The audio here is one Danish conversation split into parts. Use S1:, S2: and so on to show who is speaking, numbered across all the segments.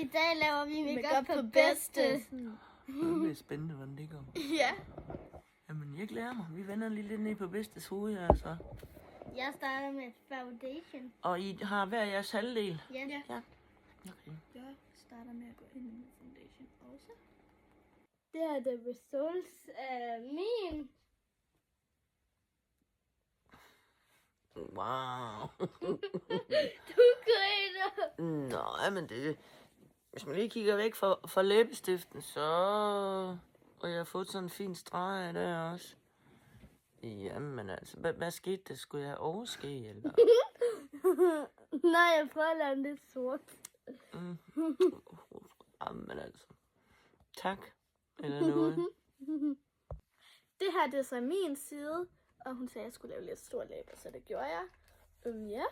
S1: I dag laver vi makeup på bedste.
S2: Det bliver spændende, hvordan det går.
S1: Ja.
S2: Jamen, jeg glæder mig. Vi vender lige lidt ned på bedstes hoved, altså.
S1: Jeg starter med foundation.
S2: Og I har hver jeres halvdel?
S1: Ja.
S2: Ja. Okay.
S3: Jeg starter med at gå ind med foundation også.
S1: Det er the results af min.
S2: Wow.
S1: Du griner.
S2: Nej, men det... Hvis man lige kigger væk fra læbestiften, så... Og jeg har fået sådan en fin streg der også. Jamen altså, hvad skete der? Skulle jeg overske, eller?
S1: Nej, jeg prøver at lave den lidt sort.
S2: Jamen altså. Tak. Eller noget.
S3: Det her, det er så min side. Og hun sagde, at jeg skulle lave lidt store læber, så det gjorde jeg. Ja.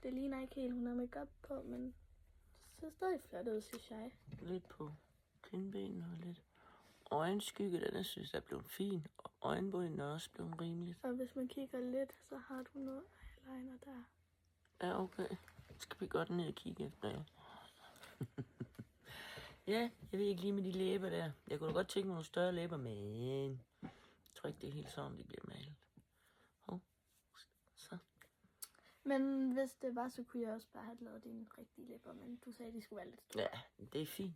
S3: Det ligner ikke helt, hun har makeup på, men det ser stadig flot ud, synes jeg.
S2: Lidt på kindbenene og lidt øjenskygge, den synes jeg er blevet fin. Og øjenbrynene er også blevet rimeligt.
S3: Og hvis man kigger lidt, så har du noget eyeliner der.
S2: Ja, okay. Skal vi godt ned og kigge efter jer. Ja, jeg ved ikke lige med de læber der. Jeg kunne da godt tænke mig nogle større læber, men jeg tror ikke, det er helt sådan, de bliver malet. Hov. Så.
S3: Men hvis det var, så kunne jeg også bare have lavet dine rigtige læber, men du sagde, at de skulle være lidt store.
S2: Ja, det er fint.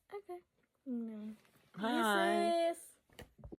S3: Okay. Men,
S2: Hej.
S3: vi ses!